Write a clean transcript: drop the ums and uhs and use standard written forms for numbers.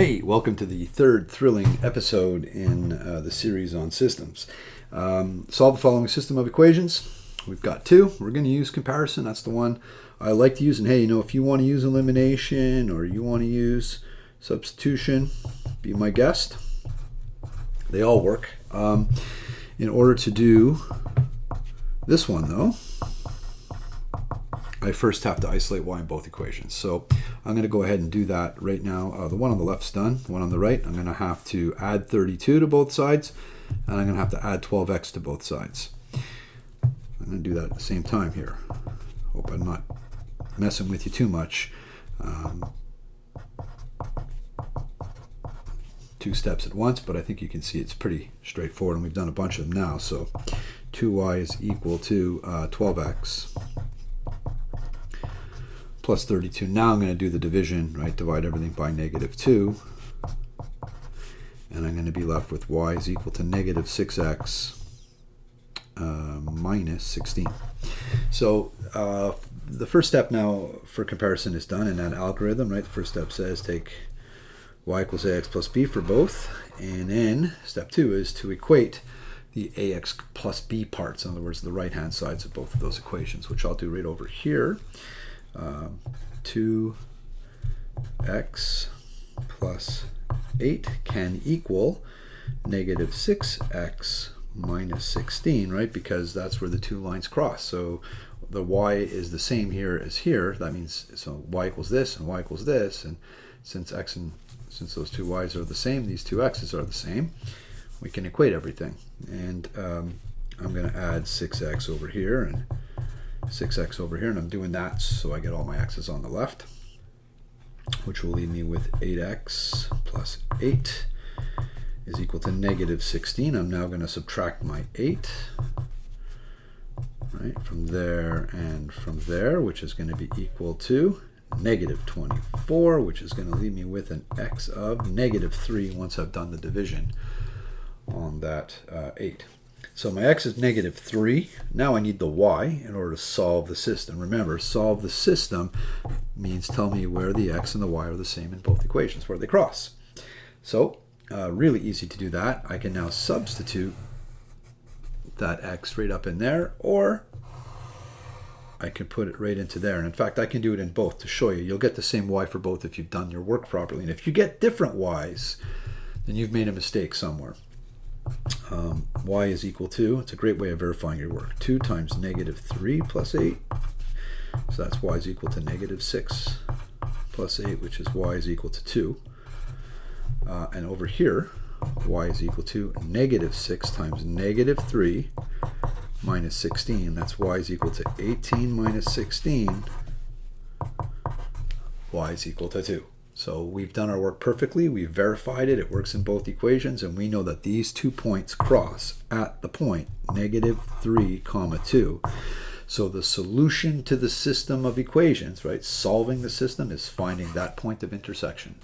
Hey, welcome to the third thrilling episode in the series on systems. Solve the following system of equations. We've got two. We're going to use comparison. That's the one I like to use. And hey, if you want to use elimination or you want to use substitution, be my guest. They all work. In order to do this one, though, I first have to isolate y in both equations. So I'm going to go ahead and do that right now. The one on the left's done. The one on the right, I'm going to have to add 32 to both sides, and I'm going to have to add 12x to both sides. I'm going to do that at the same time here. Hope I'm not messing with you too much. Two steps at once, but I think you can see it's pretty straightforward, and we've done a bunch of them now. So 2y is equal to 12x plus 32. Now I'm going to do the division, right? Divide everything by -2. And I'm going to be left with y is equal to -6x minus 16. So the first step now for comparison is done in that algorithm, right? The first step says take y equals ax plus b for both. And then step 2 is to equate the ax plus b parts. In other words, the right-hand sides of both of those equations, which I'll do right over here. 2x plus 8 can equal -6x minus 16, right? Because that's where the two lines cross. So the y is the same here as here. That means so y equals this and y equals this. And since those two y's are the same, these two x's are the same, we can equate everything. And I'm going to add 6x over here and 6x over here, and I'm doing that so I get all my x's on the left, which will leave me with 8x plus 8 is equal to -16. I'm now going to subtract my 8, right, from there and from there, which is going to be equal to -24, which is going to leave me with an x of -3 once I've done the division on that 8. So my x is -3. Now I need the y in order to solve the system. Remember, solve the system means tell me where the x and the y are the same in both equations, where they cross. So really easy to do that. I can now substitute that x right up in there, or I can put it right into there. And in fact, I can do it in both to show you. You'll get the same y for both if you've done your work properly. And if you get different y's, then you've made a mistake somewhere. Y is equal to, it's a great way of verifying your work, 2 times -3 plus 8. So that's y is equal to -6 plus 8, which is y is equal to 2. And over here, y is equal to -6 times -3 minus 16. That's y is equal to 18 minus 16. Y is equal to 2. So we've done our work perfectly, we've verified it, it works in both equations, and we know that these 2 points cross at the point -3, 2. So the solution to the system of equations, right, solving the system, is finding that point of intersection.